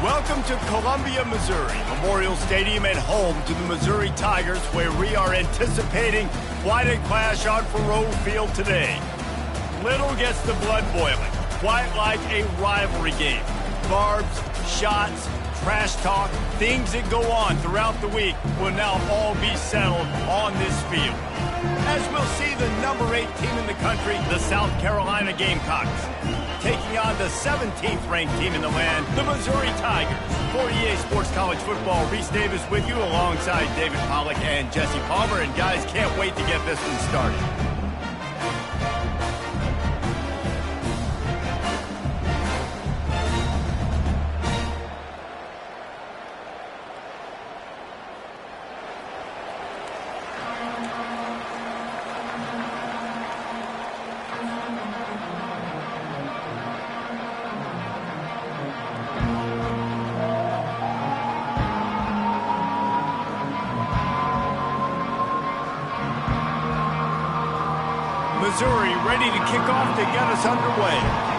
Welcome to Columbia, Missouri, Memorial Stadium and home to the Missouri Tigers, where we are anticipating quite a clash on Faurot Field today. Little gets the blood boiling, quite like a rivalry game. Barbs, shots, trash talk, things that go on throughout the week will now all be settled on this field. As we'll see the number 8 team in the country, the South Carolina Gamecocks, taking on the 17th ranked team in the land, the Missouri Tigers. For EA Sports College Football, Reese Davis with you alongside David Pollack and Jesse Palmer. And guys, can't wait to get this one started. Missouri ready to kick off to get us underway.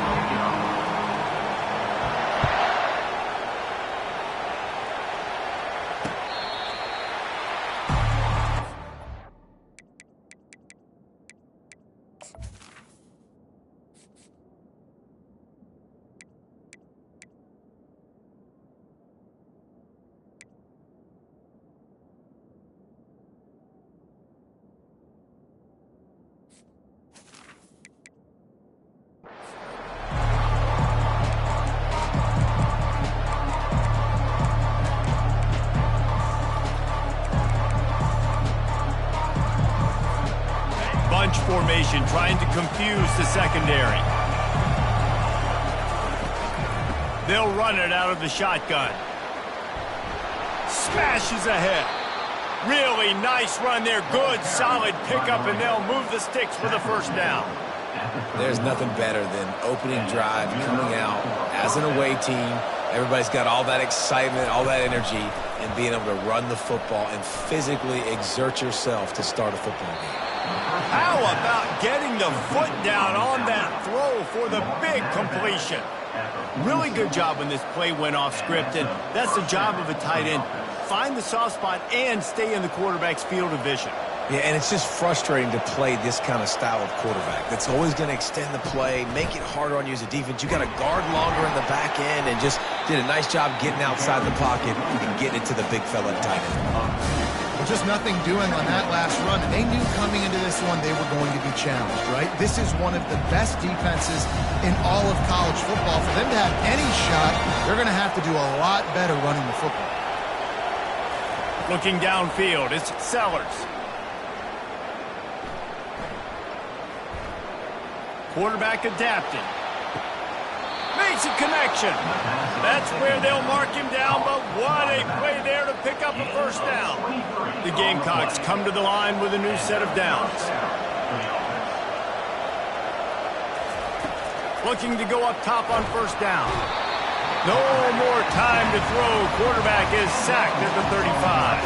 Bunch formation trying to confuse the secondary. They'll run it out of the shotgun. Smashes ahead. Really nice run there. Good, solid pickup, and they'll move the sticks for the first down. There's nothing better than opening drive, coming out as an away team. Everybody's got all that excitement, all that energy, and being able to run the football and physically exert yourself to start a football game. How about getting the foot down on that throw for the big completion? Really good job when this play went off script, and that's the job of a tight end. Find the soft spot and stay in the quarterback's field of vision. Yeah, and it's just frustrating to play this kind of style of quarterback. That's always going to extend the play, make it harder on you as a defense. You got to guard longer in the back end, and just did a nice job getting outside the pocket and getting it to the big fella tight end. Just nothing doing on that last run. And they knew coming into this one they were going to be challenged, right? This is one of the best defenses in all of college football. For them to have any shot, they're going to have to do a lot better running the football. Looking downfield, it's Sellers. Quarterback adapted. Makes a connection. That's where they'll mark him down, but what a play there to pick up a first down. The Gamecocks come to the line with a new set of downs. Looking to go up top on first down. No more time to throw. Quarterback is sacked at the 35.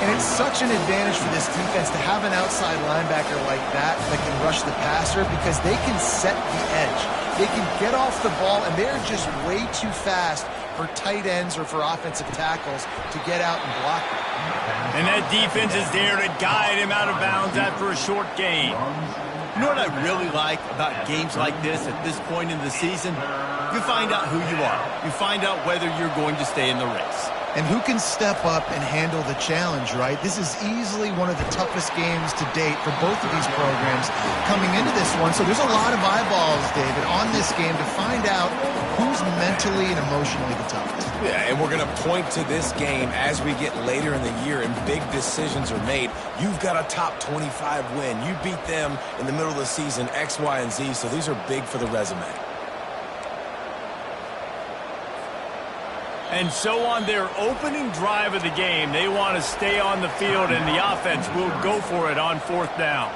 And it's such an advantage for this defense to have an outside linebacker like that can rush the passer, because they can set the edge. They can get off the ball, and they're just way too fast for tight ends or for offensive tackles to get out and block them. And that defense is there to guide him out of bounds after a short gain. You know what I really like about games like this at this point in the season? You find out who you are. You find out whether you're going to stay in the race. And who can step up and handle the challenge, right? This is easily one of the toughest games to date for both of these programs coming into this one. So there's a lot of eyeballs, David, on this game to find out who's mentally and emotionally the toughest. Yeah, and we're going to point to this game as we get later in the year and big decisions are made. You've got a top 25 win. You beat them in the middle of the season, X, Y, and Z, so these are big for the resume. And so on their opening drive of the game, they want to stay on the field, and the offense will go for it on fourth down.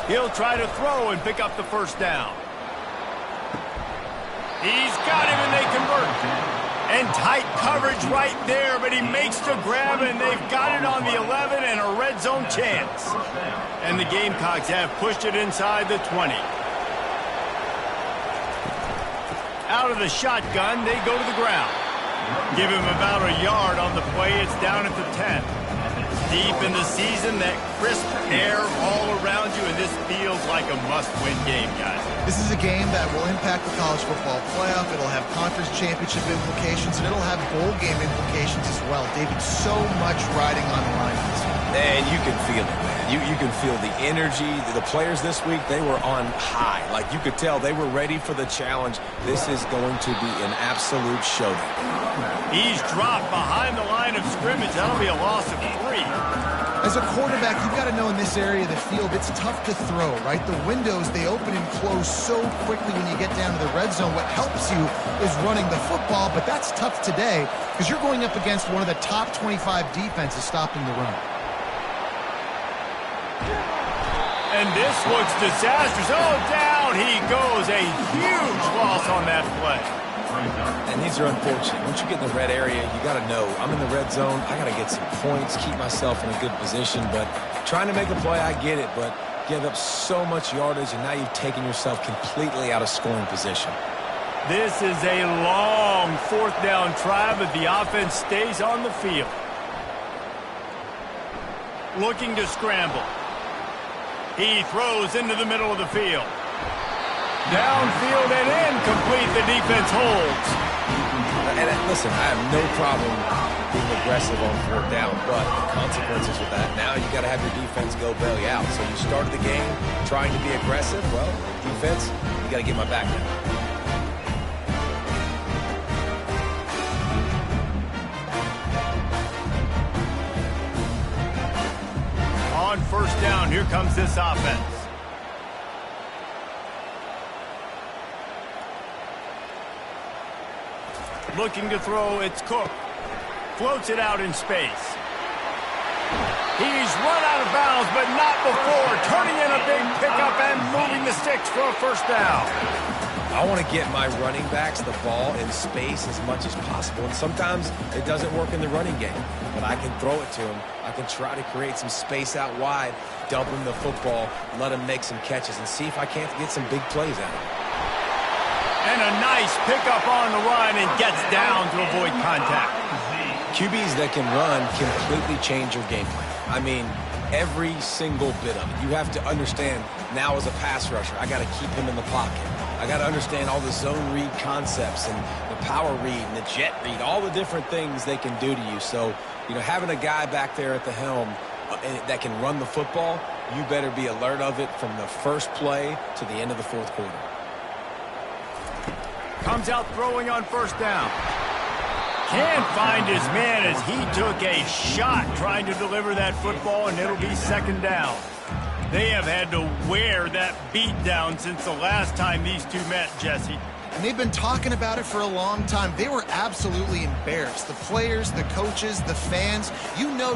He'll try to throw and pick up the first down. He's got him, and they convert. And tight coverage right there, but he makes the grab, and they've got it on the 11 and a red zone chance. And the Gamecocks have pushed it inside the 20. Out of the shotgun, they go to the ground. Give him about a yard on the play. It's down at the 10. Deep in the season, that crisp air all around you, and this feels like a must-win game, guys. This is a game that will impact the college football playoff. It'll have conference championship implications, and it'll have bowl game implications as well. David, so much riding on the line in this one. And you can feel it, man. You can feel the energy. The players this week, they were on high. Like, you could tell they were ready for the challenge. This is going to be an absolute showdown. He's dropped behind the line of scrimmage. That'll be a loss of 3. As a quarterback, you've got to know in this area of the field, it's tough to throw, right? The windows, they open and close so quickly when you get down to the red zone. What helps you is running the football, but that's tough today because you're going up against one of the top 25 defenses stopping the run. And this looks disastrous. Oh, down he goes. A huge loss on that play. And these are unfortunate. Once you get in the red area, you got to know, I'm in the red zone. I got to get some points, keep myself in a good position. But trying to make a play, I get it. But give up so much yardage, and now you've taken yourself completely out of scoring position. This is a long fourth down try, but the offense stays on the field. Looking to scramble. He throws into the middle of the field. Downfield and incomplete. The defense holds. And listen, I have no problem being aggressive on fourth down, but the consequences of that, now you got to have your defense go bail you out. So you started the game trying to be aggressive. Well, defense, you got to get my back now. On first down, here comes this offense. Looking to throw, it's Cook. Floats it out in space. He's run out of bounds, but not before. Turning in a big pickup and moving the sticks for a first down. I want to get my running backs the ball in space as much as possible. And sometimes it doesn't work in the running game, but I can throw it to him. I can try to create some space out wide, dump him the football, let him make some catches, and see if I can't get some big plays out of him. And a nice pickup on the run and gets down to avoid contact. QBs that can run completely change your game plan. I mean, every single bit of it. You have to understand now as a pass rusher, I got to keep him in the pocket. I got to understand all the zone read concepts and the power read and the jet read, all the different things they can do to you. So, having a guy back there at the helm that can run the football, you better be alert of it from the first play to the end of the fourth quarter. Comes out throwing on first down. Can't find his man as he took a shot trying to deliver that football, and it'll be second down. They have had to wear that beat down since the last time these two met, Jesse. And they've been talking about it for a long time. They were absolutely embarrassed. The players, the coaches, the fans.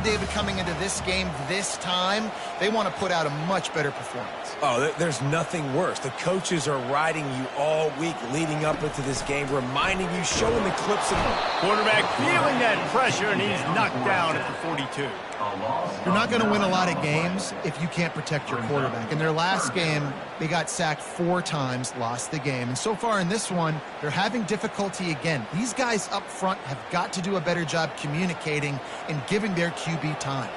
David, coming into this game this time, they want to put out a much better performance. Oh, there's nothing worse. The coaches are riding you all week leading up into this game, reminding you, showing the clips of them. Quarterback feeling that pressure, and he's knocked down at the 42. You're not going to win a lot of games if you can't protect your quarterback. In their last game, they got sacked 4 times, lost the game. And so far in this one, they're having difficulty again. These guys up front have got to do a better job communicating and giving their QB time.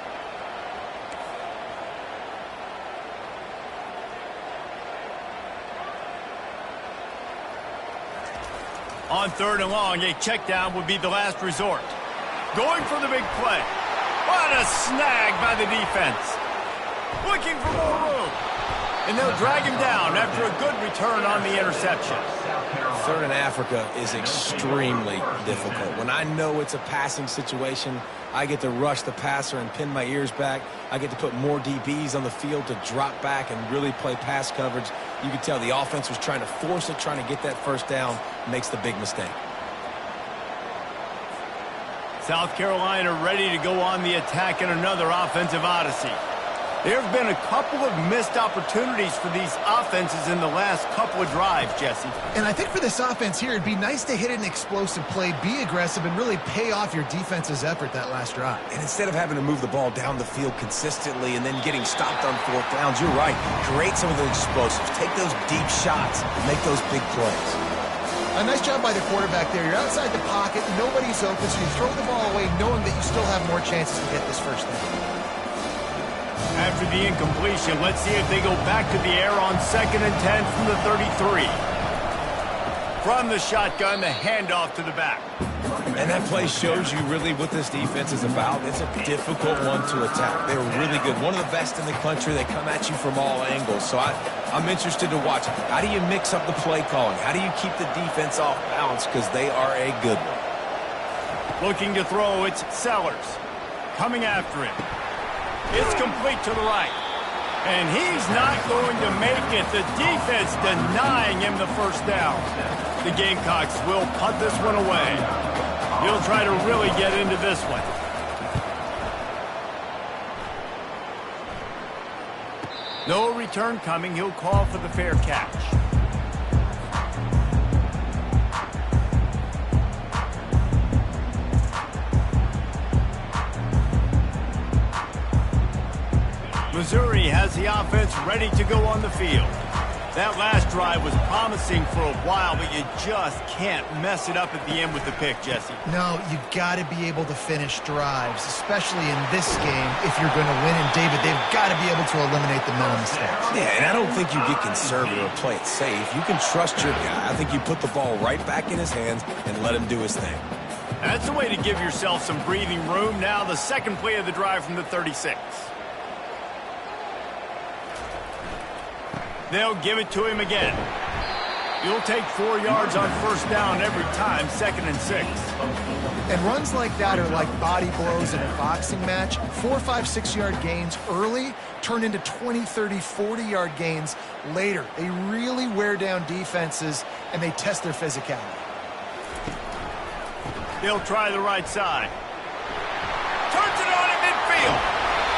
On third and long, a check down would be the last resort. Going for the big play. What a snag by the defense. Looking for more room. And they'll drag him down after a good return on the interception. Third in Africa is extremely difficult. When I know it's a passing situation, I get to rush the passer and pin my ears back. I get to put more DBs on the field to drop back and really play pass coverage. You can tell the offense was trying to force it, trying to get that first down, makes the big mistake. South Carolina ready to go on the attack in another offensive odyssey. There have been a couple of missed opportunities for these offenses in the last couple of drives, Jesse. And I think for this offense here, it'd be nice to hit an explosive play, be aggressive, and really pay off your defense's effort that last drive. And instead of having to move the ball down the field consistently and then getting stopped on fourth downs, you're right. Create some of those explosives. Take those deep shots and make those big plays. A nice job by the quarterback there. You're outside the pocket, nobody's open, so you throw the ball away knowing that you still have more chances to get this first down. After the incompletion, let's see if they go back to the air on 2nd and 10 from the 33. From the shotgun, the handoff to the back. And that play shows you really what this defense is about. It's a difficult one to attack. They're really good. One of the best in the country. They come at you from all angles. So I'm interested to watch. How do you mix up the play calling? How do you keep the defense off balance? Because they are a good one. Looking to throw, it's Sellers. Coming after him. It's complete to the right. And he's not going to make it. The defense denying him the first down. The Gamecocks will punt this one away. He'll try to really get into this one. No return coming. He'll call for the fair catch. Missouri has the offense ready to go on the field. That last drive was promising for a while, but you just can't mess it up at the end with the pick, Jesse. No, you got to be able to finish drives, especially in this game if you're going to win. And, David, they've got to be able to eliminate the mental mistakes. Yeah, and I don't think you get conservative or play it safe. You can trust your guy. I think you put the ball right back in his hands and let him do his thing. That's the way to give yourself some breathing room. Now the second play of the drive from the 36. They'll give it to him again. You'll take 4 yards on first down every time, 2nd and 6. And runs like that are like body blows in a boxing match. 4, 5, 6-yard gains early turn into 20, 30, 40-yard gains later. They really wear down defenses, and they test their physicality. They'll try the right side. Turns it on at midfield.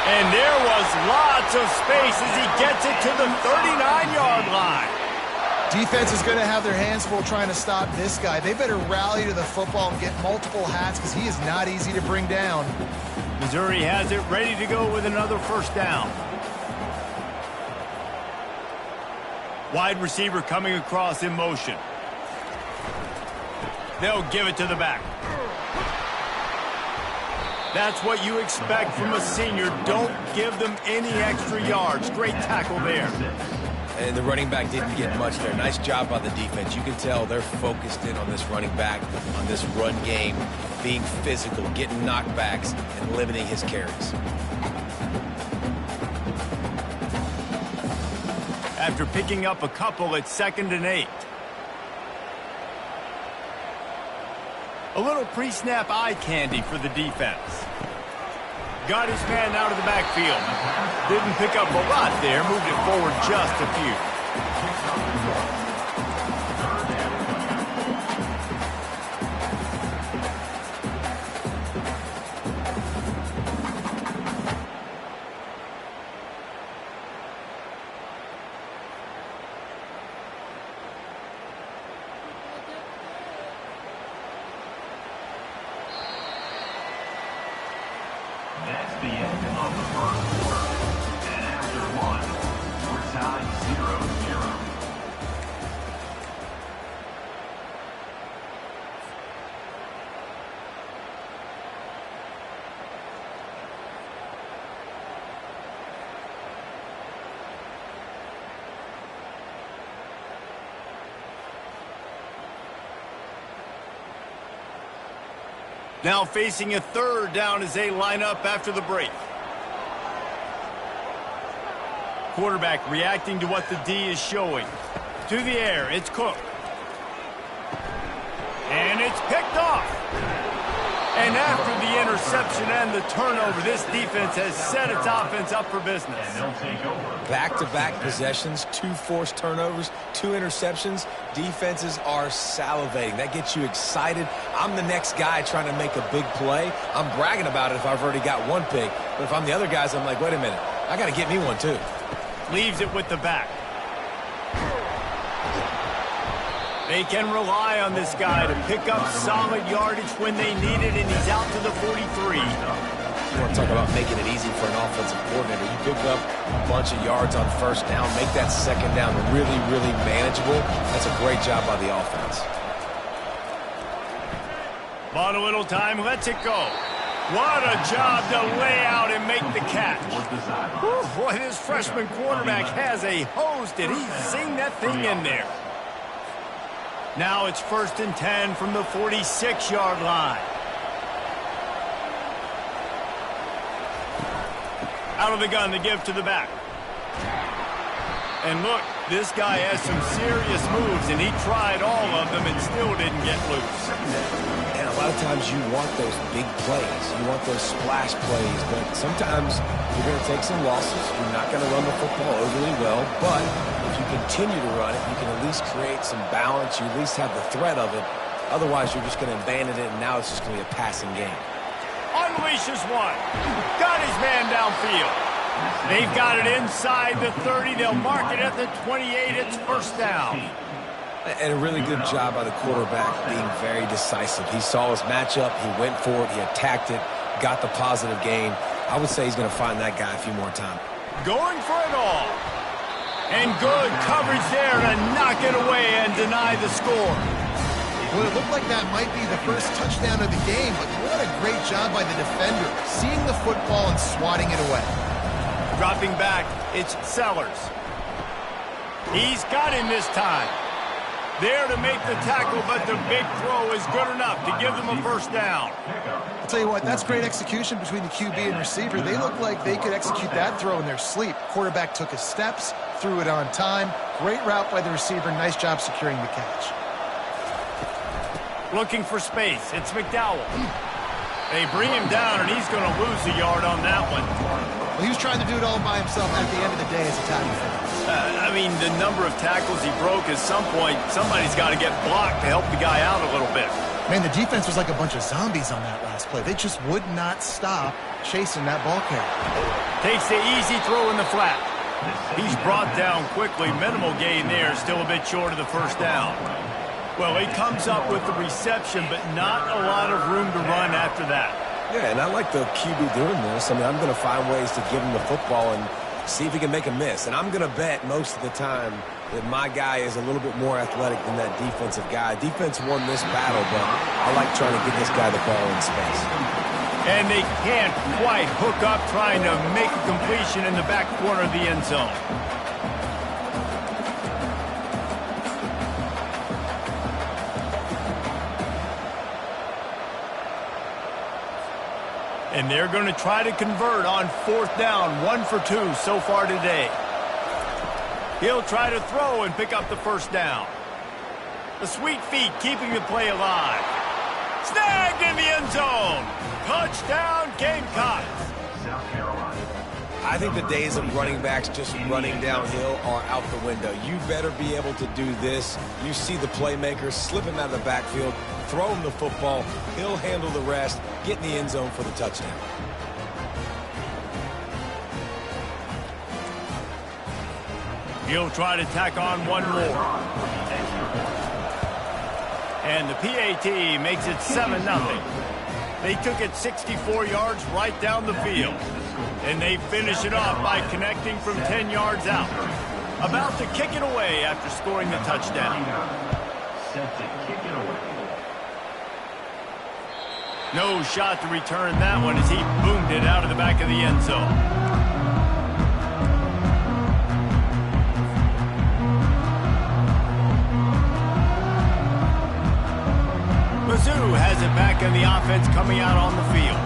And there was lots of space as he gets it to the 39-yard line. Defense is going to have their hands full trying to stop this guy. They better rally to the football and get multiple hats because he is not easy to bring down. Missouri has it ready to go with another first down. Wide receiver coming across in motion. They'll give it to the back. That's what you expect from a senior. Don't give them any extra yards. Great tackle there. And the running back didn't get much there. Nice job by the defense. You can tell they're focused in on this running back, on this run game, being physical, getting knockbacks, and limiting his carries. After picking up a couple, it's 2nd and 8. A little pre-snap eye candy for the defense. Got his man out of the backfield. Didn't pick up a lot there. Moved it forward just a few. That's the end of the first quarter. And after one, we're tied 0-0. Now facing a third down as they line up after the break. Quarterback reacting to what the D is showing. To the air, it's Cook. And it's picked off. And after the interception and the turnover, this defense has set its offense up for business. And they'll take over. Back-to-back possessions, 2 forced turnovers, 2 interceptions. Defenses are salivating. That gets you excited. I'm the next guy trying to make a big play. I'm bragging about it if I've already got 1 pick. But if I'm the other guys, I'm like, wait a minute. I got to get me one, too. Leaves it with the back. They can rely on this guy to pick up solid yardage when they need it, and he's out to the 43. You want to talk about making it easy for an offensive coordinator. You pick up a bunch of yards on first down, make that second down really, really manageable. That's a great job by the offense. Bought a little time, lets it go. What a job to lay out and make the catch. Whew, boy, this freshman quarterback has a hose. Did he sing that thing in there? Now it's 1st and 10 from the 46-yard line. Out of the gun to give to the back. And look, this guy has some serious moves, and he tried all of them and still didn't get loose. And a lot of times you want those big plays. You want those splash plays, but sometimes you're going to take some losses. You're not going to run the football overly well, but if you continue to run it, you can at least create some balance. You at least have the threat of it. Otherwise, you're just going to abandon it, and now it's just going to be a passing game. Unleashes one. Got his man downfield. They've got it inside the 30. They'll mark it at the 28. It's 1st down. And a really good job by the quarterback being very decisive. He saw his matchup. He went for it. He attacked it. Got the positive gain. I would say he's going to find that guy a few more times. Going for it all. And good coverage there to knock it away and deny the score. Well, it looked like that might be the first touchdown of the game, but what a great job by the defender, seeing the football and swatting it away. Dropping back, it's Sellers. He's got him this time. There to make the tackle, but the big throw is good enough to give them a 1st down. I'll tell you what, that's great execution between the QB and receiver. They look like they could execute that throw in their sleep. Quarterback took his steps, threw it on time. Great route by the receiver. Nice job securing the catch. Looking for space. It's McDowell. They bring him down, and he's going to lose a yard on that one. Well, he was trying to do it all by himself at the end of the day as a tackle for him. I mean, the number of tackles he broke, at some point, somebody's got to get blocked to help the guy out a little bit. Man, the defense was like a bunch of zombies on that last play. They just would not stop chasing that ball carrier. Takes the easy throw in the flat. He's brought down quickly. Minimal gain there, still a bit short of the 1st down. Well, he comes up with the reception, but not a lot of room to run after that. Yeah, and I like the QB doing this. I mean, I'm going to find ways to give him the football and see if he can make a miss. And I'm going to bet most of the time that my guy is a little bit more athletic than that defensive guy. Defense won this battle, but I like trying to get this guy the ball in space. And they can't quite hook up trying to make a completion in the back corner of the end zone. And they're going to try to convert on 4th down. 1 for 2 so far today. He'll try to throw and pick up the 1st down. The sweet feet keeping the play alive. Snagged in the end zone. Touchdown, Gamecocks. South Carolina. I think the days of running backs just running downhill are out the window. You better be able to do this. You see the playmaker, slip him out of the backfield, throw him the football, he'll handle the rest, get in the end zone for the touchdown. He'll try to tack on one more. And the PAT makes it 7-0. They took it 64 yards right down the field. And they finish it off by connecting from 10 yards out. About to kick it away after scoring the touchdown. Set to kick it away. No shot to return that one as he boomed it out of the back of the end zone. Mizzou has it back in the offense coming out on the field.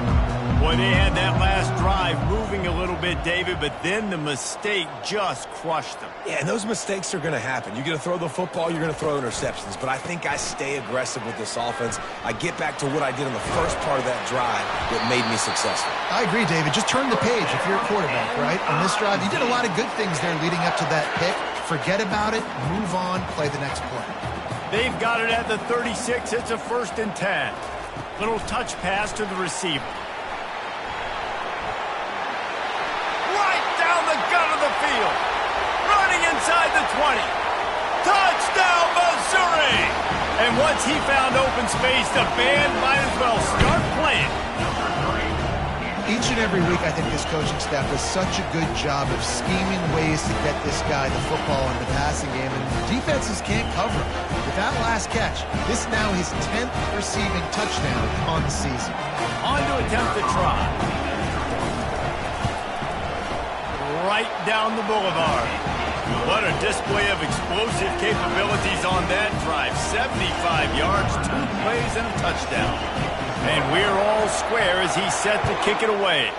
Boy, they had that last drive moving a little bit, David, but then the mistake just crushed them. Yeah, and those mistakes are going to happen. You're going to throw the football, you're going to throw interceptions, but I think I stay aggressive with this offense. I get back to what I did in the first part of that drive that made me successful. I agree, David. Just turn the page if you're a quarterback, right? On this drive, you did a lot of good things there leading up to that pick. Forget about it, move on, play the next play. They've got it at the 36. It's a 1st and 10. Little touch pass to the receiver. Right down And once he found open space, the band might as well start playing. Each and every week, I think this coaching staff does such a good job of scheming ways to get this guy the football in the passing game, and defenses can't cover him. With that last catch, this is now his 10th receiving touchdown on the season. On to attempt the try. Right down the boulevard. What a display of explosive capabilities on that drive. 75 yards, 2 plays, and a touchdown. And we're all square as he's set to kick it away.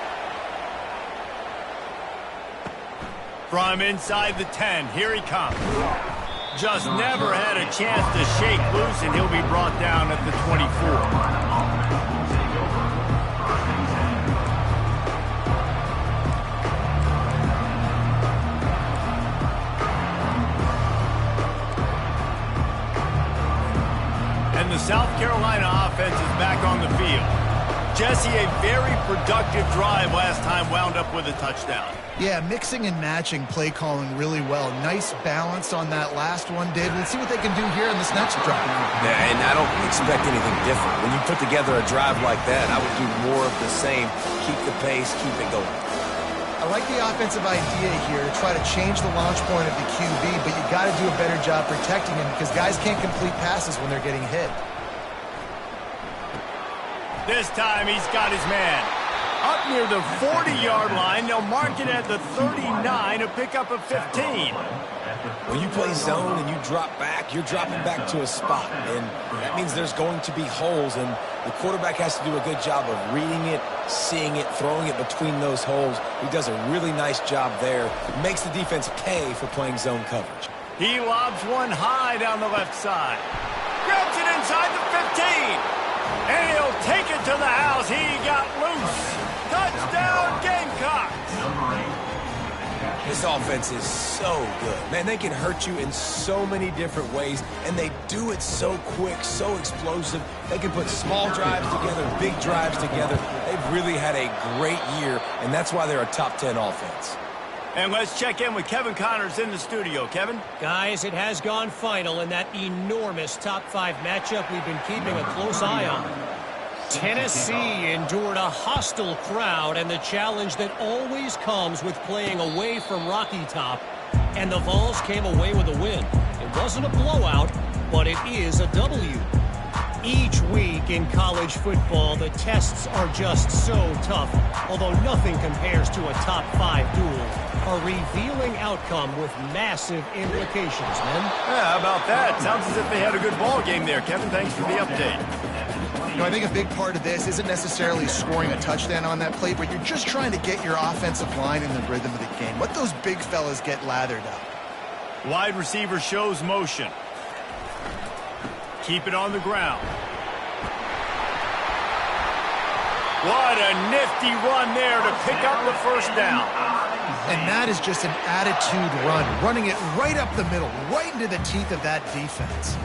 From inside the 10, here he comes. Just never had a chance to shake loose, and he'll be brought down at the 24. The South Carolina offense is back on the field. Jesse, a very productive drive last time wound up with a touchdown. Yeah, mixing and matching play calling really well. Nice balance on that last one, Dave. Let's see what they can do here in this next drive. Yeah, and I don't expect anything different. When you put together a drive like that, I would do more of the same. Keep the pace, keep it going. I like the offensive idea here to try to change the launch point of the QB, but you got to do a better job protecting him because guys can't complete passes when they're getting hit. This time he's got his man. Up near the 40-yard line, they'll mark it at the 39, a pickup of 15. When you play zone and you drop back, you're dropping back to a spot, and that means there's going to be holes, and the quarterback has to do a good job of reading it, seeing it, throwing it between those holes. He does a really nice job there. Makes the defense pay for playing zone coverage. He lobs one high down the left side. Grabs it inside the 15. And he'll take it to the house. He got loose. Touchdown, Gamecocks. This offense is so good. Man, they can hurt you in so many different ways, and they do it so quick, so explosive. They can put small drives together, big drives together. They've really had a great year, and that's why they're a top 10 offense. And let's check in with Kevin Connors in the studio. Kevin? Guys, it has gone final in that enormous top 5 matchup we've been keeping a close eye on. Tennessee endured a hostile crowd and the challenge that always comes with playing away from Rocky Top. And the Vols came away with a win. It wasn't a blowout, but it is a W. Each week in college football, the tests are just so tough, although nothing compares to a top 5 duel. A revealing outcome with massive implications, man. Yeah, how about that? Sounds as if they had a good ball game there, Kevin. Thanks for the update. You know, I think a big part of this isn't necessarily scoring a touchdown on that play, but you're just trying to get your offensive line in the rhythm of the game. Let those big fellas get lathered up. Wide receiver shows motion. Keep it on the ground. What a nifty run there to pick up the first down. And that is just an attitude run, running it right up the middle, right into the teeth of that defense.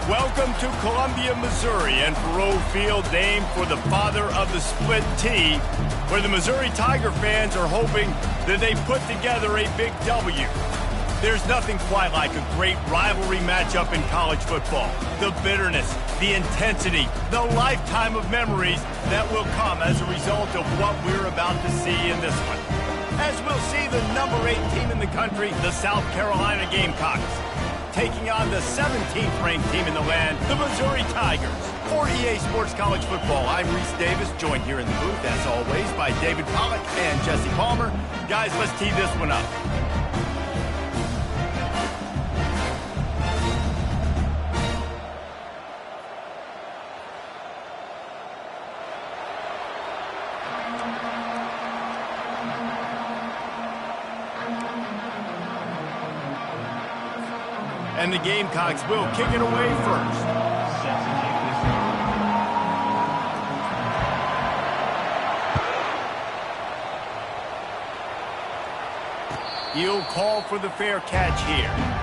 Welcome to Columbia, Missouri, and Faurot Field, named for the father of the split T, where the Missouri Tiger fans are hoping that they put together a big W. There's nothing quite like a great rivalry matchup in college football. The bitterness, the intensity, the lifetime of memories that will come as a result of what we're about to see in this one. As we'll see the number 8 team in the country, the South Carolina Gamecocks, taking on the 17th ranked team in the land, the Missouri Tigers. For EA Sports College Football, I'm Reese Davis, joined here in the booth, as always, by David Pollack and Jesse Palmer. Guys, let's tee this one up. And the Gamecocks will kick it away first. He'll call for the fair catch here.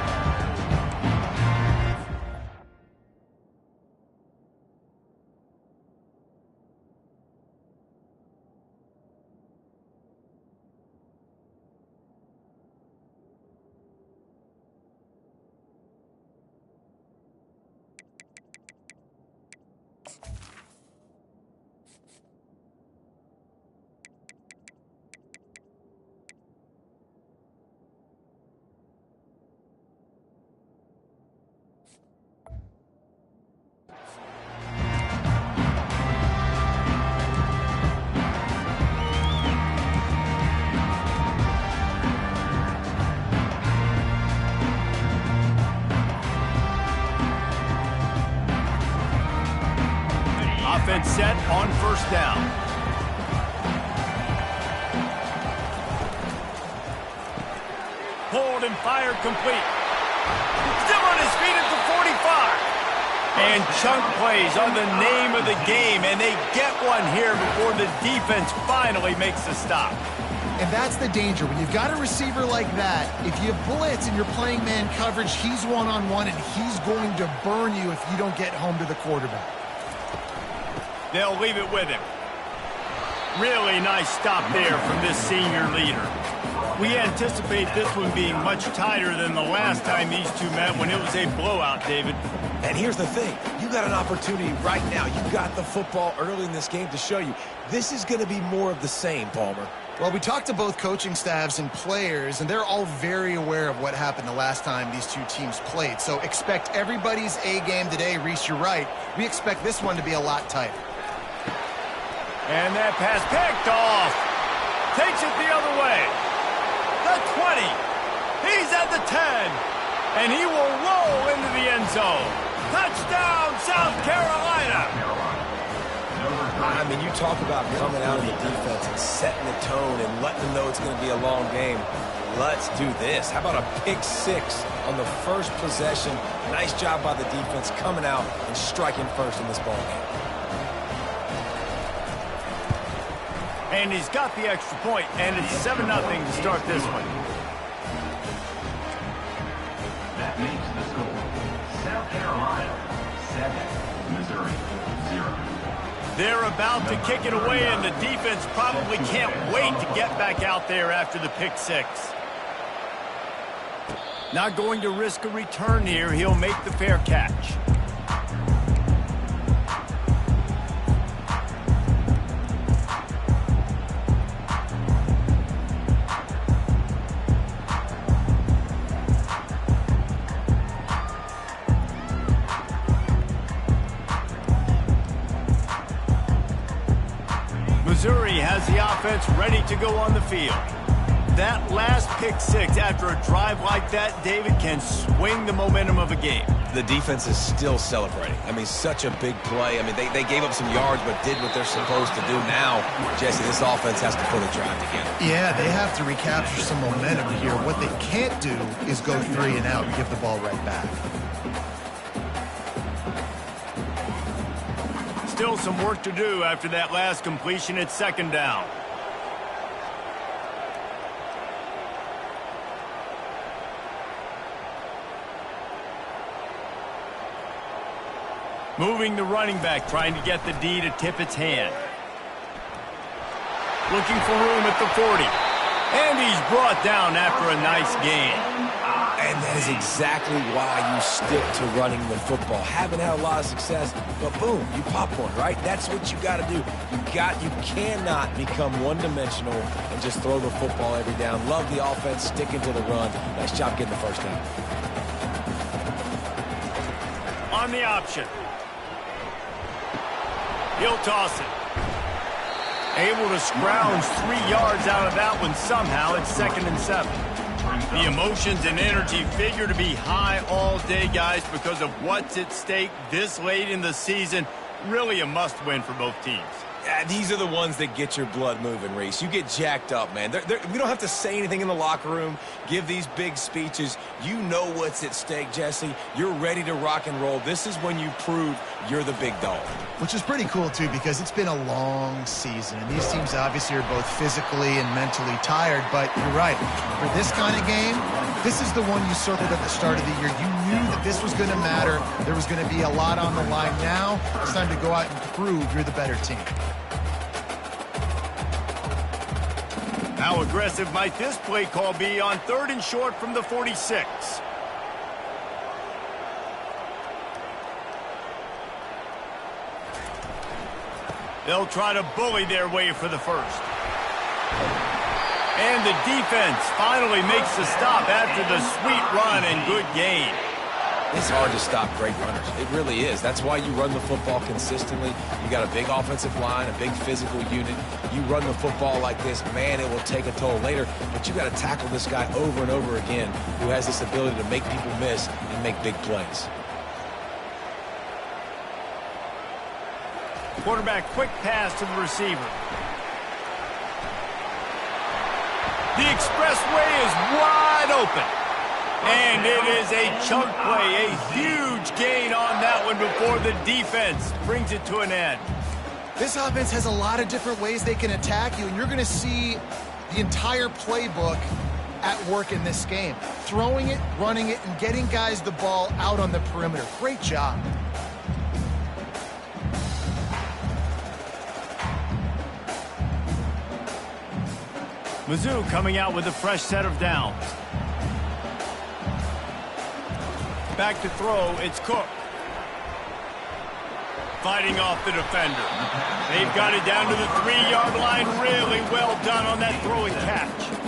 Offense set on first down. Pulled and fired complete. Still on his feet at the 45. And chunk plays are the name of the game, and they get one here before the defense finally makes the stop. And that's the danger. When you've got a receiver like that, if you blitz and you're playing man coverage, he's one-on-one, and he's going to burn you if you don't get home to the quarterback. They'll leave it with him. Really nice stop there from this senior leader. We anticipate this one being much tighter than the last time these two met when it was a blowout, David. And here's the thing. You got an opportunity right now. You got the football early in this game to show you. This is going to be more of the same, Palmer. Well, we talked to both coaching staffs and players, and they're all very aware of what happened the last time these two teams played. So expect everybody's A game today. Reese, you're right. We expect this one to be a lot tighter. And that pass picked off. Takes it the other way. The 20. He's at the 10. And he will roll into the end zone. Touchdown, South Carolina. I mean, you talk about coming out of the defense and setting the tone and letting them know it's going to be a long game. Let's do this. How about a pick six on the first possession? Nice job by the defense coming out and striking first in this ball game. And he's got the extra point, and it's 7-0 to start this one. That makes the score South Carolina 7, Missouri 0. They're about to kick it away, and the defense probably can't wait to get back out there after the pick six. Not going to risk a return here. He'll make the fair catch. Missouri has the offense ready to go on the field. That last pick six after a drive like that, David, can swing the momentum of a game. The defense is still celebrating. I mean, such a big play. I mean, they gave up some yards but did what they're supposed to do. Now, Jesse, this offense has to put a drive together. Yeah, they have to recapture some momentum here. What they can't do is go 3 and out and give the ball right back. Still some work to do after that last completion at second down. Moving the running back, trying to get the D to tip its hand. Looking for room at the 40. And he's brought down after a nice gain. And that is exactly why you stick to running the football. Haven't had a lot of success, but boom, you pop one, right? That's what you got to do. You cannot become one-dimensional and just throw the football every down. Love the offense, sticking to the run. Nice job getting the first down. On the option. He'll toss it. Able to scrounge 3 yards out of that one somehow. It's 2nd and 7. The emotions and energy figure to be high all day, guys, because of what's at stake this late in the season. Really a must-win for both teams. Yeah, these are the ones that get your blood moving, Reese. You get jacked up, man. We don't have to say anything in the locker room, give these big speeches. You know what's at stake, Jesse. You're ready to rock and roll. This is when you prove you're the big dog. Which is pretty cool, too, because it's been a long season. And these teams obviously are both physically and mentally tired. But you're right. For this kind of game, this is the one you circled at the start of the year. You knew that this was going to matter. There was going to be a lot on the line. Now it's time to go out and prove you're the better team. How aggressive might this play call be on 3rd and short from the 46? They'll try to bully their way for the first. And the defense finally makes the stop after the sweet run and good gain. It's hard to stop great runners. It really is. That's why you run the football consistently. You got a big offensive line, a big physical unit. You run the football like this, man, it will take a toll later. But you got to tackle this guy over and over again who has this ability to make people miss and make big plays. Quarterback quick pass to the receiver. The expressway is wide open. And it is a chunk play, a huge gain on that one before the defense brings it to an end. This offense has a lot of different ways they can attack you, and you're going to see the entire playbook at work in this game. Throwing it, running it, and getting guys the ball out on the perimeter. Great job. Mizzou coming out with a fresh set of downs. Back to throw, it's Cook. Fighting off the defender. They've got it down to the 3-yard line. Really well done on that throw and catch.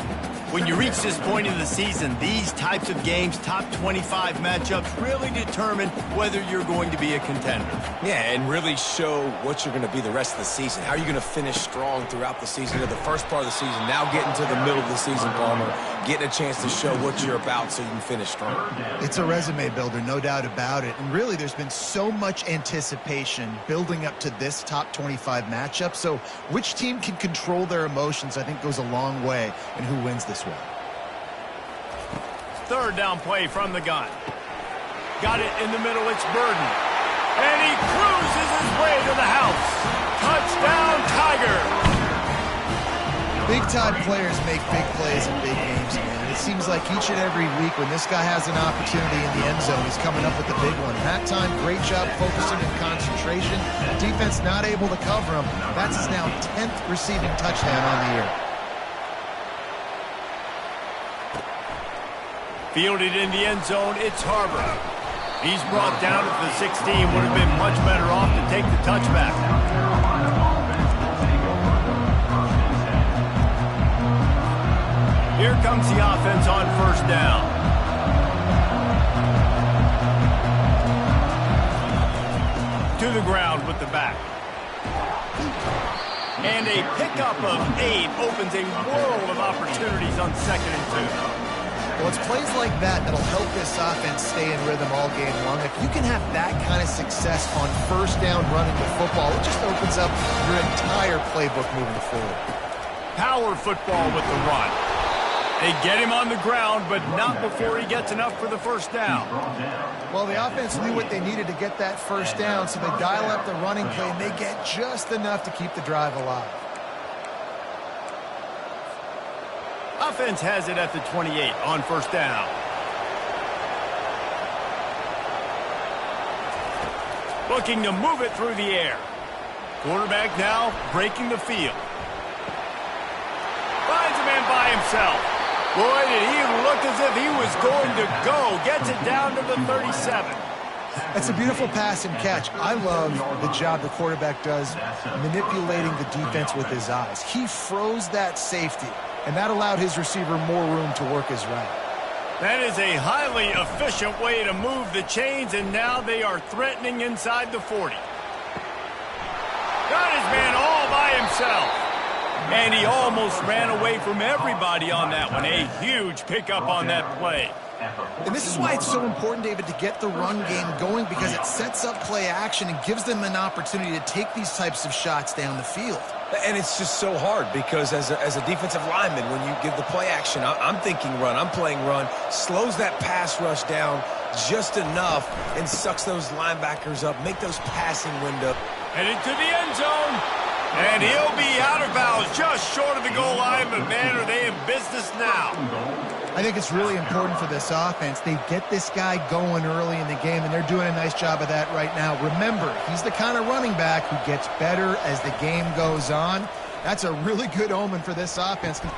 When you reach this point in the season, these types of games, top 25 matchups, really determine whether you're going to be a contender. Yeah, and really show what you're going to be the rest of the season. How are you going to finish strong throughout the season, to the first part of the season, now getting to the middle of the season, Palmer, getting a chance to show what you're about so you can finish strong. It's a resume builder, no doubt about it. And really, there's been so much anticipation building up to this top 25 matchup. So which team can control their emotions, I think, goes a long way in who wins this one. 3rd down play from the gun. Got it in the middle, it's Burden. And he cruises his way to the house. Touchdown, Tiger! Big-time players make big plays in big games, man. It seems like each and every week when this guy has an opportunity in the end zone, he's coming up with a big one. That time, great job focusing and concentration. Defense not able to cover him. That's his now 10th receiving touchdown on the year. Fielded in the end zone, it's Harbor. He's brought down at the 16. Would have been much better off to take the touchback. Here comes the offense on 1st down. To the ground with the back. And a pickup of 8 opens a world of opportunities on 2nd and 2. Well, it's plays like that that'll help this offense stay in rhythm all game long. If you can have that kind of success on 1st down running the football, it just opens up your entire playbook moving forward. Power football with the run. They get him on the ground, but not before he gets enough for the 1st down. Well, the offense knew what they needed to get that 1st down, so they dial up the running play, and they get just enough to keep the drive alive. Offense has it at the 28 on 1st down. Looking to move it through the air. Quarterback now breaking the field. Finds a man by himself. Boy, did he look as if he was going to go. Gets it down to the 37. That's a beautiful pass and catch. I love the job the quarterback does manipulating the defense with his eyes. He froze that safety, and that allowed his receiver more room to work his route. That is a highly efficient way to move the chains, and now they are threatening inside the 40. Got his man all by himself. And he almost ran away from everybody on that one. A huge pickup on that play. And this is why it's so important, David, to get the run game going, because it sets up play action and gives them an opportunity to take these types of shots down the field. And it's just so hard because as a defensive lineman, when you give the play action, I'm thinking run, I'm playing run, slows that pass rush down just enough and sucks those linebackers up, make those passing windows. Headed to the end zone. And he'll be out of bounds just short of the goal line, but man, are they in business now. I think it's really important for this offense. They get this guy going early in the game, and they're doing a nice job of that right now. Remember, he's the kind of running back who gets better as the game goes on. That's a really good omen for this offense. He's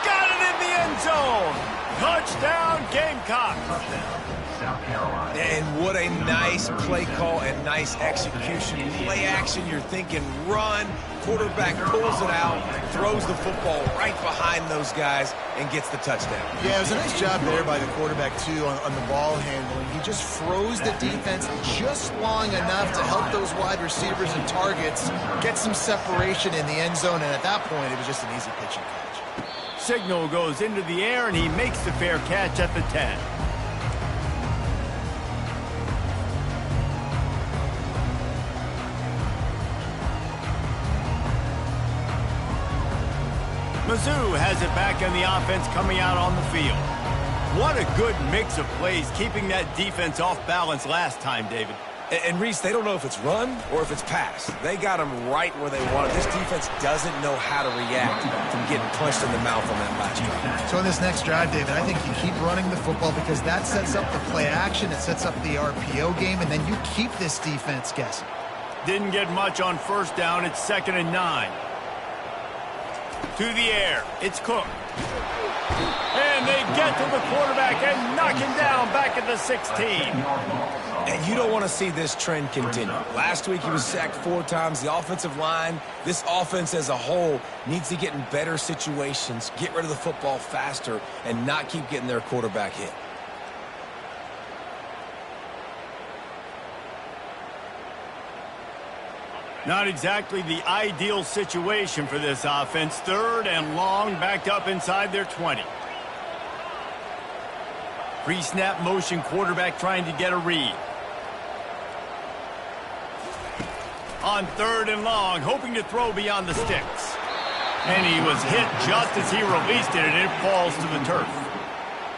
got it in the end zone. Touchdown, Gamecock. South Carolina. And what a nice play call and nice execution. Play action, you're thinking run. Quarterback pulls it out, throws the football right behind those guys, and gets the touchdown. Yeah, it was a nice job there by the quarterback, too, on the ball handling. He just froze the defense just long enough to help those wide receivers and targets get some separation in the end zone, and at that point, it was just an easy pitch and catch. Signal goes into the air, and he makes the fair catch at the 10. Mizzou has it back in the offense coming out on the field. What a good mix of plays, keeping that defense off balance last time, David. And Reese, they don't know if it's run or if it's pass. They got them right where they want it. This defense doesn't know how to react from getting punched in the mouth on that last drive. So in this next drive, David, I think you keep running the football because that sets up the play action, it sets up the RPO game, and then you keep this defense guessing. Didn't get much on first down. It's 2nd and 9. To the air. It's Cook. And they get to the quarterback and knock him down back at the 16. And you don't want to see this trend continue. Last week he was sacked 4 times. The offensive line, this offense as a whole, needs to get in better situations, get rid of the football faster, and not keep getting their quarterback hit. Not exactly the ideal situation for this offense. 3rd and long, backed up inside their 20. Pre-snap motion, quarterback trying to get a read. On 3rd and long, hoping to throw beyond the sticks. And he was hit just as he released it, and it falls to the turf.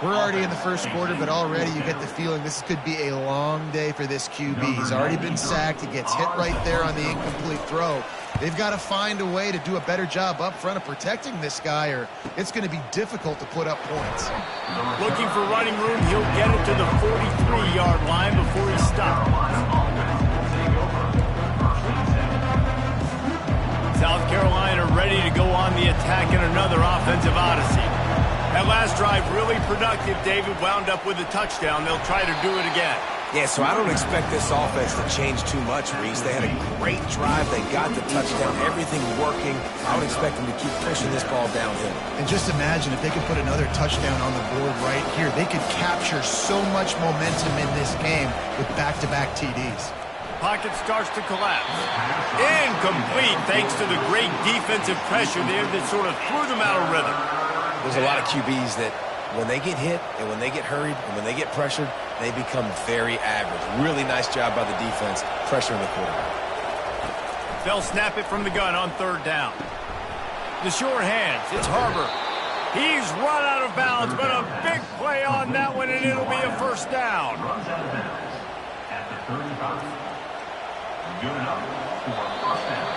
We're already in the first quarter, but already you get the feeling this could be a long day for this QB. He's already been sacked. He gets hit right there on the incomplete throw. They've got to find a way to do a better job up front of protecting this guy, or it's going to be difficult to put up points. Looking for running room. He'll get it to the 43-yard line before he stops. South Carolina ready to go on the attack in another offensive odyssey. That last drive really productive. David wound up with a touchdown. They'll try to do it again. Yeah, so I don't expect this offense to change too much, Reese. They had a great drive. They got the touchdown. Everything working. I would expect them to keep pushing this ball downhill. And just imagine if they could put another touchdown on the board right here. They could capture so much momentum in this game with back-to-back TDs. Pocket starts to collapse. Incomplete thanks to the great defensive pressure there that sort of threw them out of rhythm. There's a lot of QBs that when they get hit and when they get hurried and when they get pressured, they become very average. Really nice job by the defense pressuring the quarterback. They'll snap it from the gun on 3rd down. The sure hands. It's Harbor. He's run out of bounds, but a big play on that one, and it'll be a 1st down. Runs out of bounds at the 35. Good enough for a 1st down.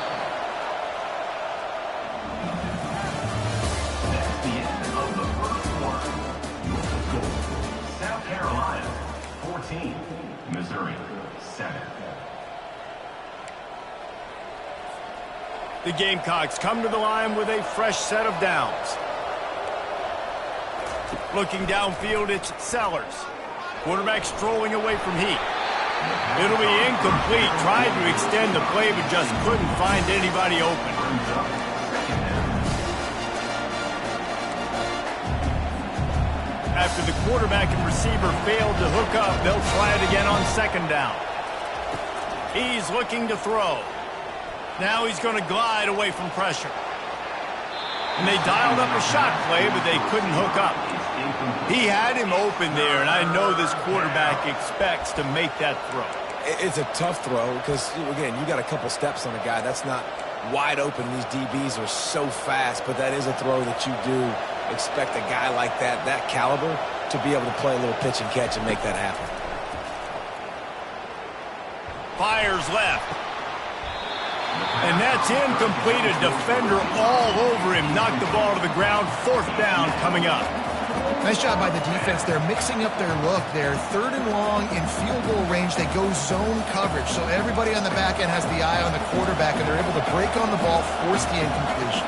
That's the end of the first quarter. Your score, South Carolina 14, 14, Missouri 7. The Gamecocks come to the line with a fresh set of downs. Looking downfield, it's Sellers. Quarterback strolling away from Heat. It'll be incomplete. Tried to extend the play, but just couldn't find anybody open. After the quarterback and receiver failed to hook up, they'll try it again on second down. He's looking to throw. Now he's going to glide away from pressure. And they dialed up a shot play, but they couldn't hook up. He had him open there, and I know this quarterback expects to make that throw. It's a tough throw because, again, you got a couple steps on a guy. That's not wide open. These DBs are so fast, but that is a throw that you do expect a guy like that caliber, to be able to play a little pitch and catch and make that happen. Fires left. And that's incomplete. A defender all over him. Knocked the ball to the ground. Fourth down coming up. Nice job by the defense. They're mixing up their look. They're third and long in field goal range. They go zone coverage. So everybody on the back end has the eye on the quarterback, and they're able to break on the ball, force the incompletion.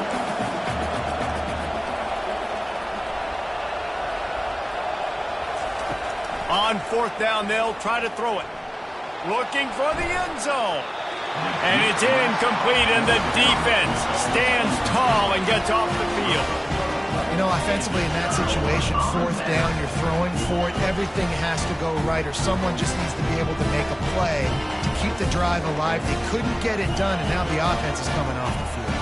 On fourth down, they'll try to throw it. Looking for the end zone. And it's incomplete, and the defense stands tall and gets off the field. You know, offensively in that situation, fourth down, you're throwing for it. Everything has to go right, or someone just needs to be able to make a play to keep the drive alive. They couldn't get it done, and now the offense is coming off the field.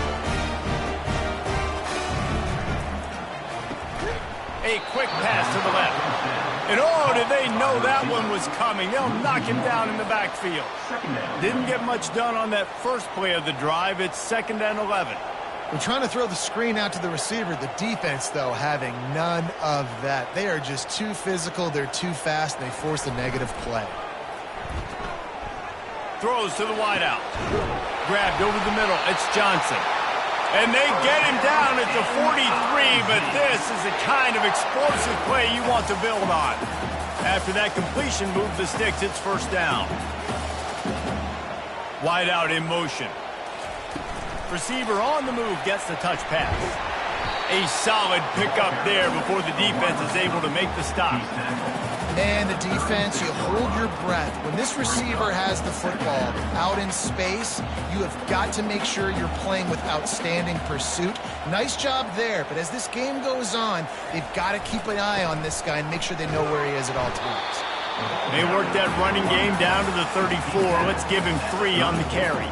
A quick pass to the left. And oh, did they know that one was coming? They'll knock him down in the backfield. Didn't get much done on that first play of the drive. It's 2nd and 11. We're trying to throw the screen out to the receiver. The defense, though, having none of that. They are just too physical. They're too fast, and they force a negative play. Throws to the wideout. Grabbed over the middle. It's Johnson. And they get him down at the 43, but this is the kind of explosive play you want to build on. After that completion, move the sticks. It's first down. Wideout in motion. Receiver on the move gets the touch pass. A solid pickup there before the defense is able to make the stop. And the defense, you hold your breath. When this receiver has the football out in space, you have got to make sure you're playing with outstanding pursuit. Nice job there, but as this game goes on, they've got to keep an eye on this guy and make sure they know where he is at all times. They work that running game down to the 34. Let's give him 3 on the carry.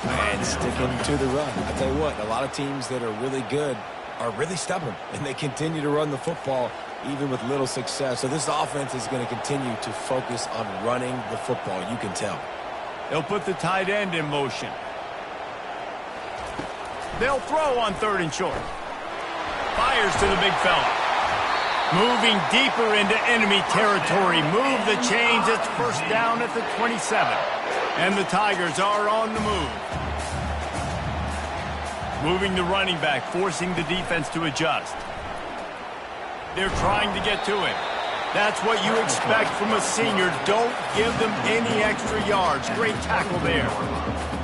And sticking to the run. I tell you what, a lot of teams that are really good are really stubborn, and they continue to run the football even with little success. So this offense is going to continue to focus on running the football. You can tell. They'll put the tight end in motion. They'll throw on 3rd and short. Fires to the big fella. Moving deeper into enemy territory. Move the chains. It's first down at the 27. And the Tigers are on the move. Moving the running back, forcing the defense to adjust. They're trying to get to him. That's what you expect from a senior. Don't give them any extra yards. Great tackle there.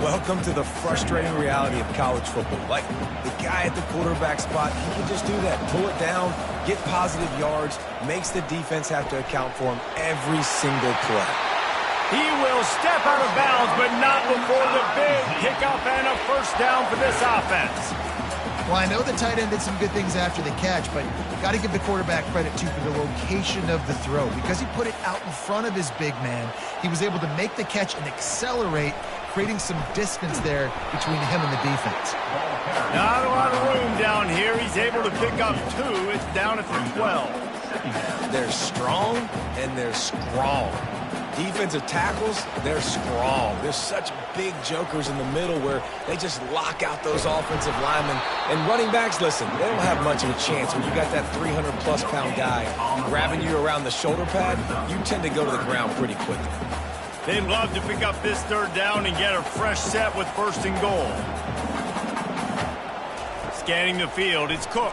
Welcome to the frustrating reality of college football. Like, the guy at the quarterback spot, he can just do that. Pull it down, get positive yards, makes the defense have to account for him every single play. He will step out of bounds, but not before the big pickup and a first down for this offense. Well, I know the tight end did some good things after the catch, but got to give the quarterback credit, too, for the location of the throw. Because he put it out in front of his big man, he was able to make the catch and accelerate, creating some distance there between him and the defense. Not a lot of room down here. He's able to pick up 2. It's down at the 12. They're strong, and they're strong. Defensive tackles, they're strong. There's such big jokers in the middle where they just lock out those offensive linemen. And running backs, listen, they don't have much of a chance. When you got that 300-plus pound guy grabbing you around the shoulder pad, you tend to go to the ground pretty quickly. They'd love to pick up this 3rd down and get a fresh set with 1st and goal. Scanning the field, it's Cook.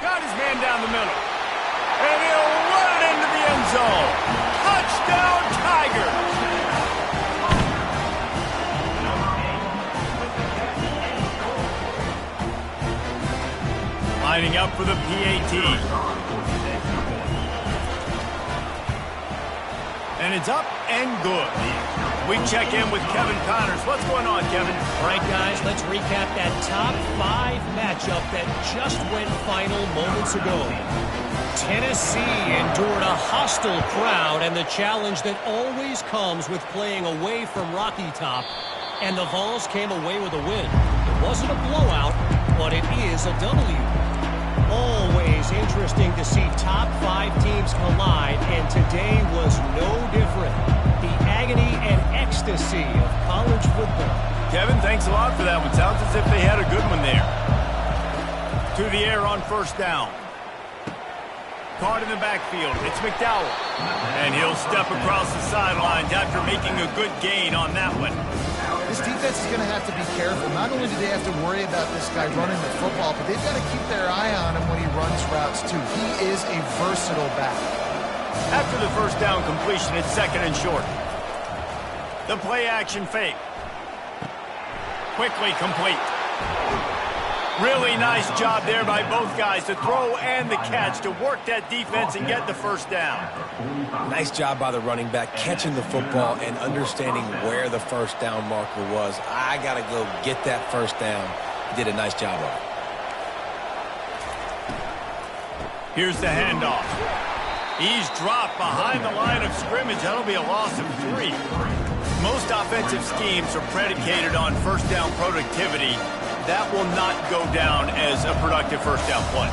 Got his man down the middle. And he'll run it into the end zone. Touchdown, Tigers! Lining up for the PAT. And it's up and good. We check in with Kevin Connors. What's going on, Kevin? All right, guys, let's recap that top 5 matchup that just went final moments ago. Tennessee endured a hostile crowd and the challenge that always comes with playing away from Rocky Top. And the Vols came away with a win. It wasn't a blowout, but it is a W. Always interesting to see top 5 teams collide, and today was no different. The agony and ecstasy of college football. Kevin, thanks a lot for that one. Sounds as if they had a good one there. To the air on first down. Caught in the backfield. It's McDowell. And he'll step across the sidelines after making a good gain on that one. This defense is going to have to be careful. Not only do they have to worry about this guy running the football, but they've got to keep their eye on him when he runs routes, too. He is a versatile back. After the first down completion, it's second and short. The play-action fake. Quickly complete. Really nice job there by both guys to throw and the catch to work that defense and get the first down. Nice job by the running back catching the football and understanding where the first down marker was. I got to go get that first down. He did a nice job of it. Here's the handoff. He's dropped behind the line of scrimmage. That'll be a loss of 3. Most offensive schemes are predicated on first down productivity. That will not go down as a productive first down play.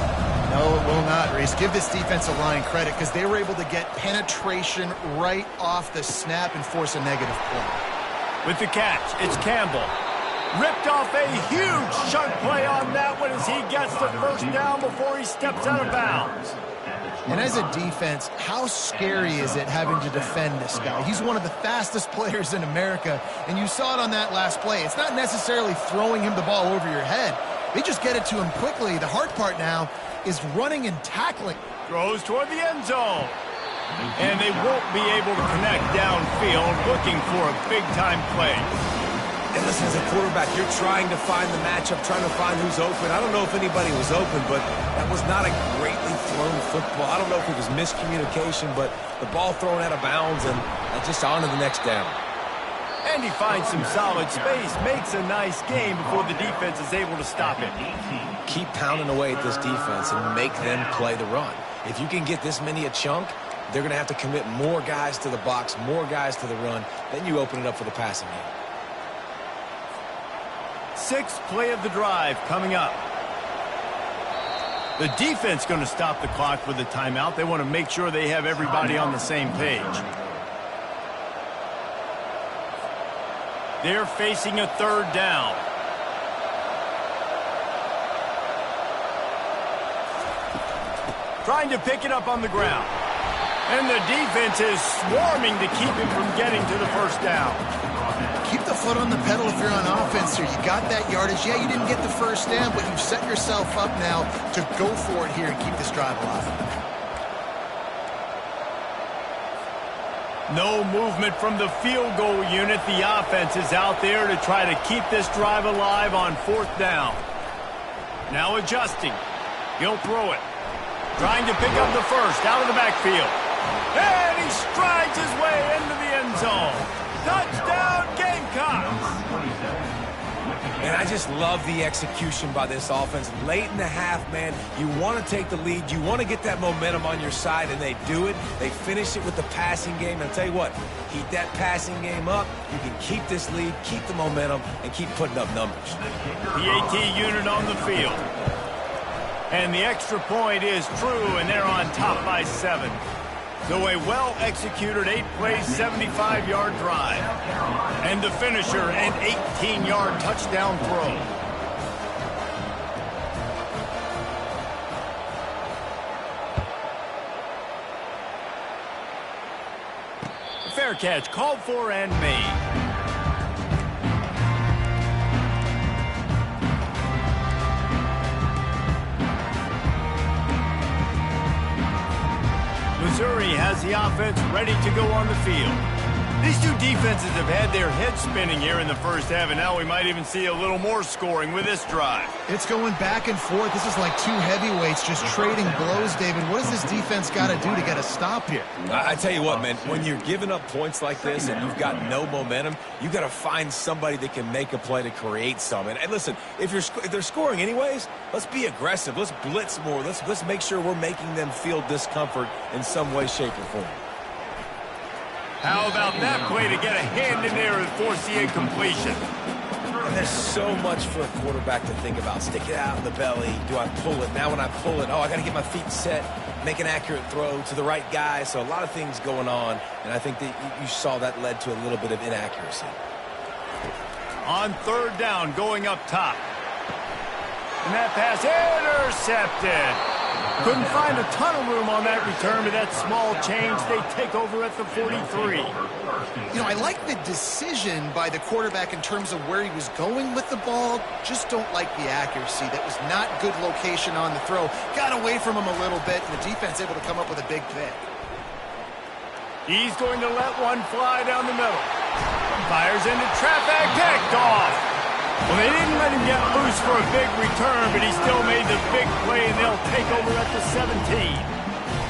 No, it will not, Reese. Give this defensive line credit because they were able to get penetration right off the snap and force a negative play. With the catch, it's Campbell. Ripped off a huge chunk play on that one as he gets the first down before he steps out of bounds. And as a defense, how scary is it having to defend this guy? He's one of the fastest players in America, and you saw it on that last play. It's not necessarily throwing him the ball over your head. They just get it to him quickly. The hard part now is running and tackling. Throws toward the end zone. And they won't be able to connect downfield, looking for a big-time play. And listen, as a quarterback, you're trying to find the matchup, trying to find who's open. I don't know if anybody was open, but that was not a greatly thrown football. I don't know if it was miscommunication, but the ball thrown out of bounds and just on to the next down. And he finds some solid space, makes a nice game before the defense is able to stop it. Keep pounding away at this defense and make them play the run. If you can get this many a chunk, they're going to have to commit more guys to the box, more guys to the run. Then you open it up for the passing game. 6th play of the drive coming up. The defense going to stop the clock with a timeout. They want to make sure they have everybody on the same page. They're facing a third down. Trying to pick it up on the ground. And the defense is swarming to keep him from getting to the first down. Keep the foot on the pedal if you're on offense here. You got that yardage. Yeah, you didn't get the first down, but you've set yourself up now to go for it here and keep this drive alive. No movement from the field goal unit. The offense is out there to try to keep this drive alive on 4th down. Now adjusting. He'll throw it. Trying to pick up the first out of the backfield. And he strides his way into the end zone. Touchdown, Gamecocks! And I just love the execution by this offense. Late in the half, man, you want to take the lead. You want to get that momentum on your side, and they do it. They finish it with the passing game. And I'll tell you what, keep that passing game up. You can keep this lead, keep the momentum, and keep putting up numbers. PAT unit on the field. And the extra point is true, and they're on top by 7. So a well-executed 8-play, 75-yard drive. And the finisher, an 18-yard touchdown throw. Fair catch, called for and made. Missouri has the offense ready to go on the field. These two defenses have had their heads spinning here in the first half, and now we might even see a little more scoring with this drive. It's going back and forth. This is like two heavyweights just trading blows, David. What does this defense got to do to get a stop here? I tell you what, man, when you're giving up points like this and you've got no momentum, you got to find somebody that can make a play to create some. And listen, if they're scoring anyways, let's be aggressive. Let's blitz more. Let's make sure we're making them feel discomfort in some way, shape, or form. How about that play to get a hand in there and force the incompletion? And there's so much for a quarterback to think about. Stick it out in the belly. Do I pull it? Now when I pull it, I got to get my feet set, make an accurate throw to the right guy. So a lot of things going on, and I think that you saw that led to a little bit of inaccuracy. On third down, going up top. And that pass intercepted. Couldn't find a ton of room on that return, but that small change, they take over at the 43. You know, I like the decision by the quarterback in terms of where he was going with the ball. Just don't like the accuracy. That was not good location on the throw. Got away from him a little bit, and the defense able to come up with a big pick. He's going to let one fly down the middle. Fires into traffic, picked off. Well, they didn't let him get loose for a big return, but he still made the big play, and they'll take over at the 17.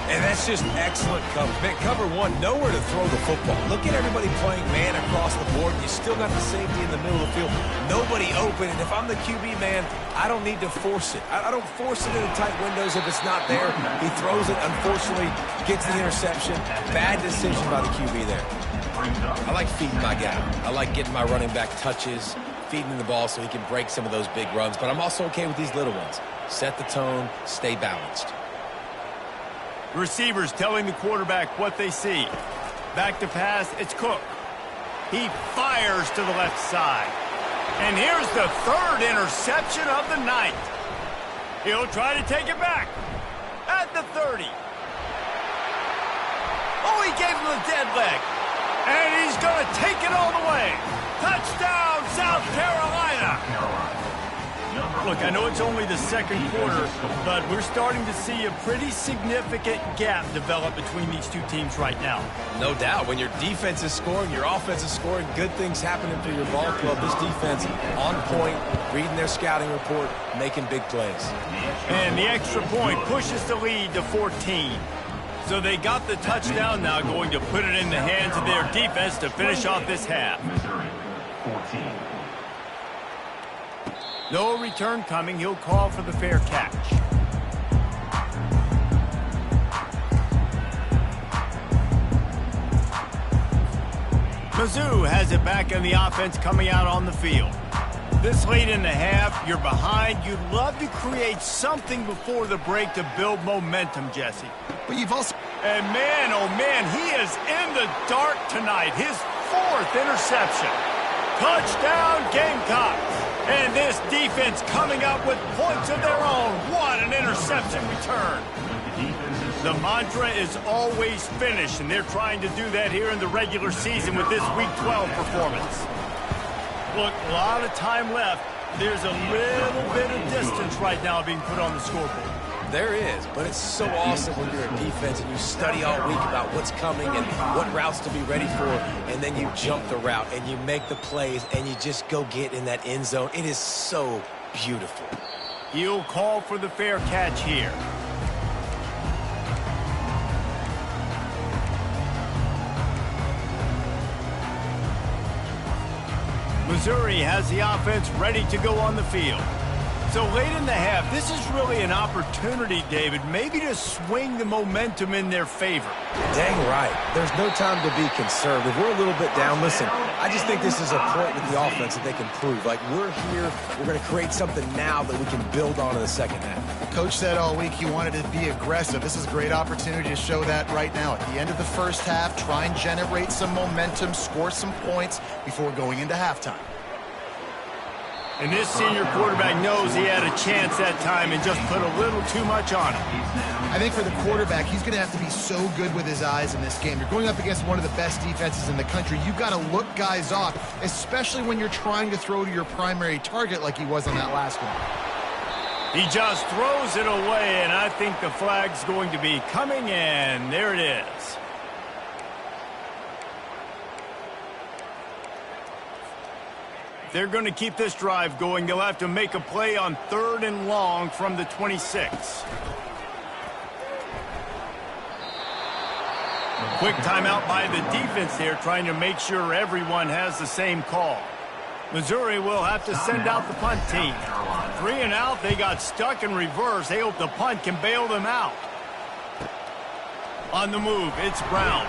And that's just excellent cover. Man, cover one, nowhere to throw the football. Look at everybody playing man across the board. You still got the safety in the middle of the field. Nobody open, and if I'm the QB, man, I don't need to force it. I don't force it into tight windows if it's not there. He throws it, unfortunately, gets the interception. Bad decision by the QB there. I like feeding my guy. I like getting my running back touches, feeding him the ball so he can break some of those big runs. But I'm also okay with these little ones. Set the tone, stay balanced. Receivers telling the quarterback what they see. Back to pass, it's Cook. He fires to the left side. And here's the third interception of the night. He'll try to take it back at the 30. Oh, he gave him the dead leg. And he's going to take it all the way. Touchdown, South Carolina. Look, I know it's only the second quarter, but we're starting to see a pretty significant gap develop between these two teams right now. No doubt. When your defense is scoring, your offense is scoring, good things happening for your ball club. This defense on point, reading their scouting report, making big plays. And the extra point pushes the lead to 14. So they got the touchdown now, going to put it in the hands of their defense to finish off this half. Missouri, 14. No return coming. He'll call for the fair catch. Mizzou has it back in the offense coming out on the field. This late in the half, you're behind. You'd love to create something before the break to build momentum, Jesse. But you've also... And man, oh man, he is in the dark tonight. His fourth interception. Touchdown, Gamecocks. And this defense coming up with points of their own. What an interception return. The mantra is always finish, and they're trying to do that here in the regular season with this Week 12 performance. Look, a lot of time left. There's a little bit of distance right now being put on the scoreboard. There is, but it's so awesome when you're a defense and you study all week about what's coming and what routes to be ready for, and then you jump the route and you make the plays and you just go get in that end zone. It is so beautiful. He'll call for the fair catch here. Missouri has the offense ready to go on the field. So late in the half, this is really an opportunity, David, maybe to swing the momentum in their favor. Dang right. There's no time to be conservative. We're a little bit down. Listen, I just think this is a point with the offense that they can prove. Like, we're here, we're going to create something now that we can build on in the second half. Coach said all week he wanted to be aggressive. This is a great opportunity to show that right now. At the end of the first half, try and generate some momentum, score some points before going into halftime. And this senior quarterback knows he had a chance that time and just put a little too much on it. I think for the quarterback, he's going to have to be so good with his eyes in this game. You're going up against one of the best defenses in the country. You've got to look guys off, especially when you're trying to throw to your primary target like he was on that last one. He just throws it away, and I think the flag's going to be coming in. There it is. They're going to keep this drive going. They'll have to make a play on 3rd and long from the 26. Quick timeout by the defense there, trying to make sure everyone has the same call. Missouri will have to send out the punt team. 3 and out, they got stuck in reverse. They hope the punt can bail them out. On the move, it's Brown.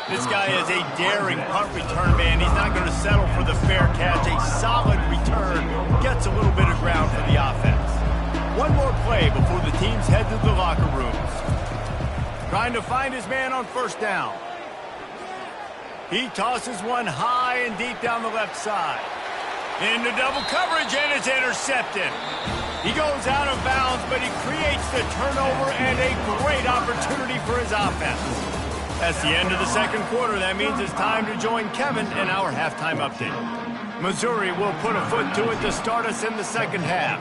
This guy is a daring punt return man. He's not going to settle for the fair catch. A solid return gets a little bit of ground for the offense. One more play before the teams head to the locker rooms. Trying to find his man on 1st down. He tosses one high and deep down the left side. Into double coverage, and it's intercepted. He goes out of bounds, but he creates the turnover and a great opportunity for his offense. That's the end of the 2nd quarter. That means it's time to join Kevin in our halftime update. Missouri will put a foot to it to start us in the 2nd half.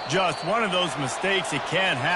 Just one of those mistakes that can happen.